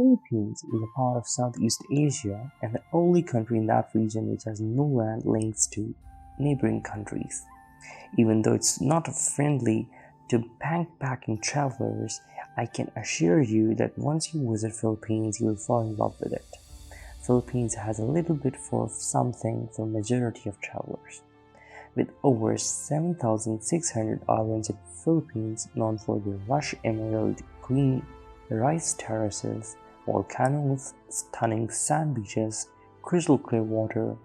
Philippines is a part of Southeast Asia and the only country in that region which has no land links to neighboring countries. Even though it's not friendly to backpacking travelers, I can assure you that once you visit Philippines, you'll fall in love with it. Philippines has a little bit for something for majority of travelers. With over 7,600 islands in Philippines known for their lush emerald green rice terraces, volcanoes, stunning sand beaches, crystal clear water,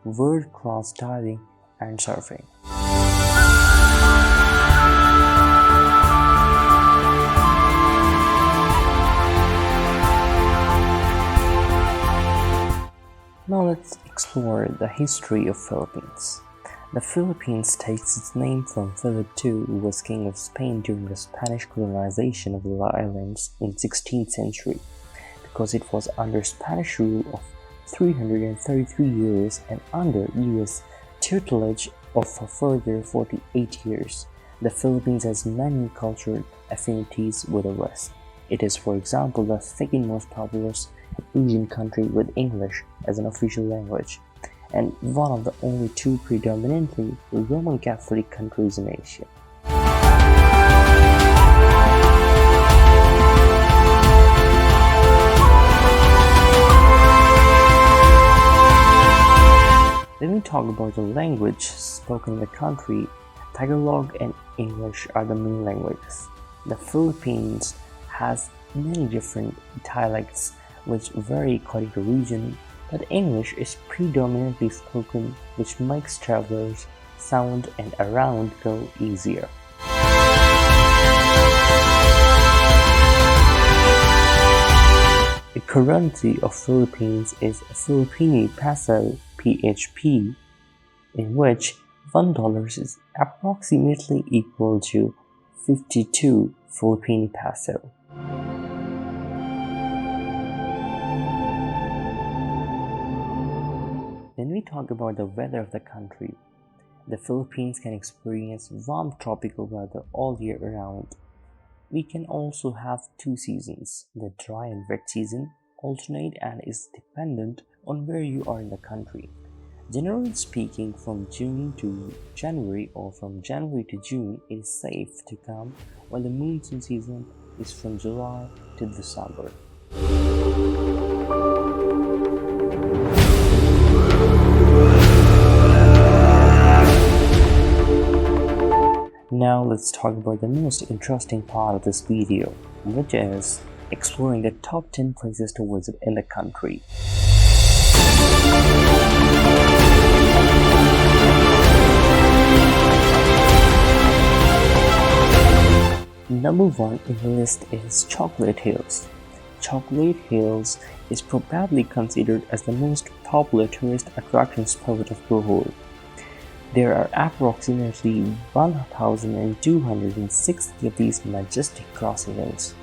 world-class diving and surfing. Now let's explore the history of Philippines. The Philippines takes its name from Philip II, who was king of Spain during the Spanish colonization of the islands in 16th century, because it was under Spanish rule of 333 years and under US tutelage of a further 48 years. The Philippines has many cultural affinities with the West. It is, for example, the second most populous Asian country with English as an official language, and one of the only two predominantly Roman Catholic countries in Asia. When we talk about the language spoken in the country, Tagalog and English are the main languages. The Philippines has many different dialects which vary according to region, but English is predominantly spoken, which makes travelers sound and around go easier. The currency of Philippines is Philippine Peso (PHP), in which $1 is approximately equal to 52 Philippine Peso. When we talk about the weather of the country, the Philippines can experience warm tropical weather all year round. We can also have two seasons. The dry and wet season alternate and is dependent on where you are in the country. Generally speaking, from June to January or from January to June it is safe to come, while the monsoon season is from July to December. Now let's talk about the most interesting part of this video, which is exploring the top 10 places to visit in the country. Number 1 in the list is Chocolate Hills. Chocolate Hills is probably considered as the most popular tourist attraction spot of Bohol. There are approximately 1,260 of these majestic grassy hills.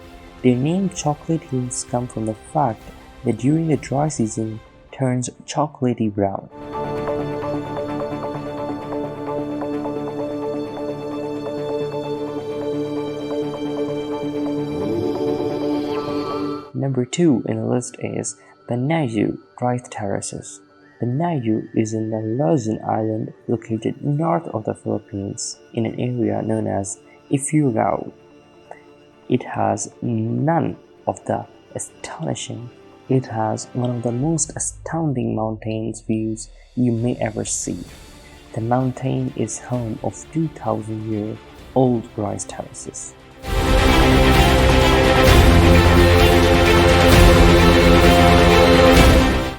Their name Chocolate Hills come from the fact that during the dry season turns chocolatey brown. Number 2 in the list is Mindanao Rice Terraces. Mindanao is in the Luzon island located north of the Philippines in an area known as Ifugao. It has none of the astonishing. It has one of the most astounding mountains views you may ever see. The mountain is home of 2,000-year-old rice terraces.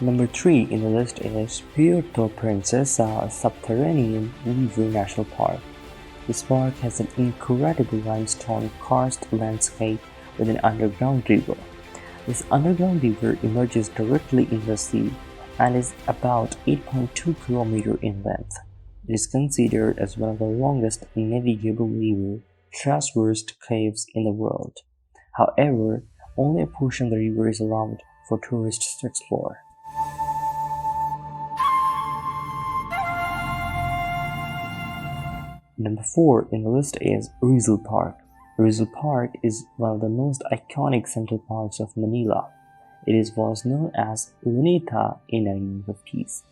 Number 3 in the list is Puerto Princesa Subterranean River National Park. This park has an incredible limestone karst landscape with an underground river. This underground river emerges directly in the sea and is about 8.2 km in length. It is considered as one of the longest navigable river traversed caves in the world. However, only a portion of the river is allowed for tourists to explore. Number 4 in the list is Rizal Park. Rizal Park is one of the most iconic central parks of Manila. was known as Luneta in the 1950s.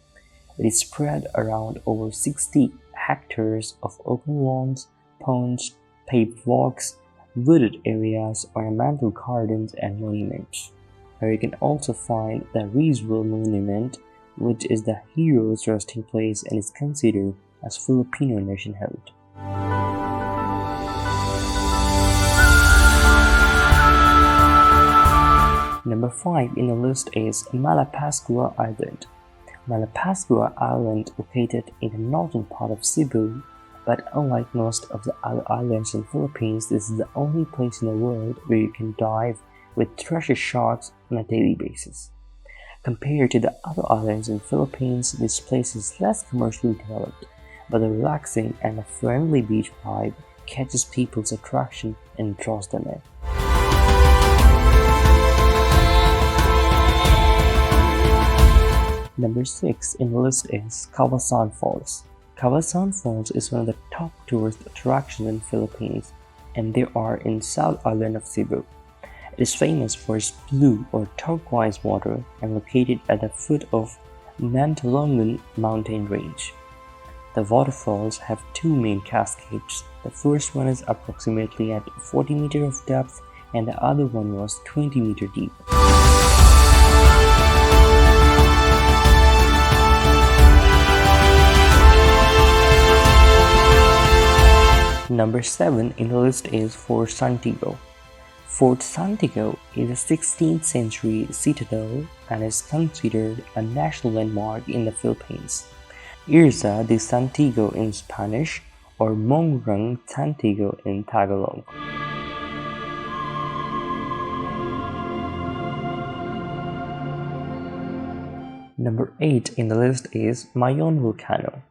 It is spread around over 60 hectares of open lawns, ponds, paved walks, wooded areas, ornamental gardens, and monuments. Where you can also find the Rizal Monument, which is the hero's resting place and is considered as Filipino nationhood. Number 5 in the list is Malapascua Island. Malapascua Island, located in the northern part of Cebu, but unlike most of the other islands in the Philippines, this is the only place in the world where you can dive with treasure sharks on a daily basis. Compared to the other islands in the Philippines, this place is less commercially developed, but the relaxing and the friendly beach vibe catches people's attraction and draws them in. Number 6 in the list is Kawasan Falls. Kawasan Falls is one of the top tourist attractions in the Philippines, and they are in South Island of Cebu. It is famous for its blue or turquoise water and located at the foot of Mantalongan mountain range. The waterfalls have two main cascades. The first one is approximately at 40 meters of depth, and the other one was 20 meters deep. Number 7 in the list is Fort Santiago. Fort Santiago is a 16th century citadel and is considered a national landmark in the Philippines. Isla de Santiago in Spanish, or Mongrang Santiago in Tagalog. Number 8 in the list is Mayon Volcano.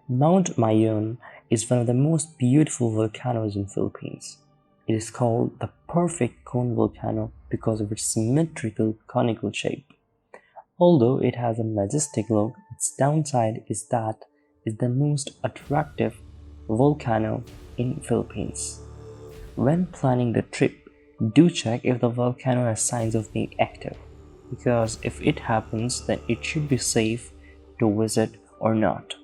Mount Mayon is one of the most beautiful volcanoes in the Philippines. It is called the perfect cone volcano because of its symmetrical conical shape. Although it has a majestic look, its downside is that it is the most attractive volcano in the Philippines. When planning the trip, do check if the volcano has signs of being active, because if it happens, then it should be safe to visit or not.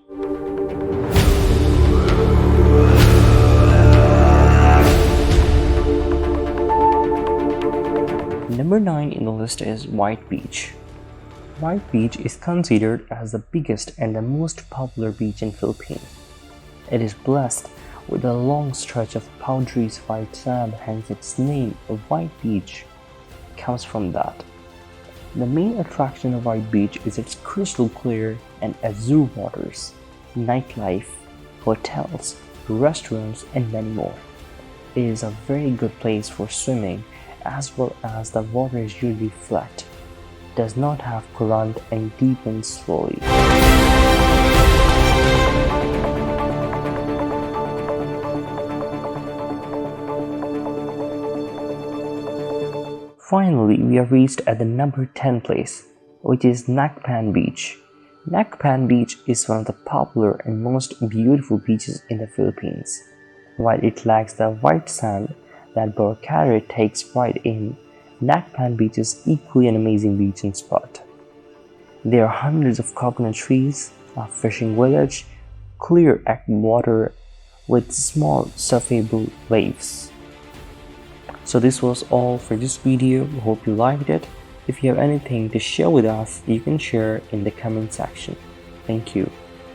Number 9 in the list is White Beach. White Beach is considered as the biggest and the most popular beach in the Philippines. It is blessed with a long stretch of powdery white sand, hence its name, White Beach, comes from that. The main attraction of White Beach is its crystal clear and azure waters, nightlife, hotels, restaurants, and many more. It is a very good place for swimming, as well as the water is usually flat, does not have current, and deepens slowly. Finally, we have reached at the number 10 place, which is Nakpan Beach. Nakpan Beach is one of the popular and most beautiful beaches in the Philippines. While it lacks the white sand that Boracay takes pride in, Nakpan Beach is equally an amazing beach and spot. There are hundreds of coconut trees, a fishing village, clear water with small surfable waves. So this was all for this video. Hope you liked it. If you have anything to share with us, you can share in the comment section. Thank you.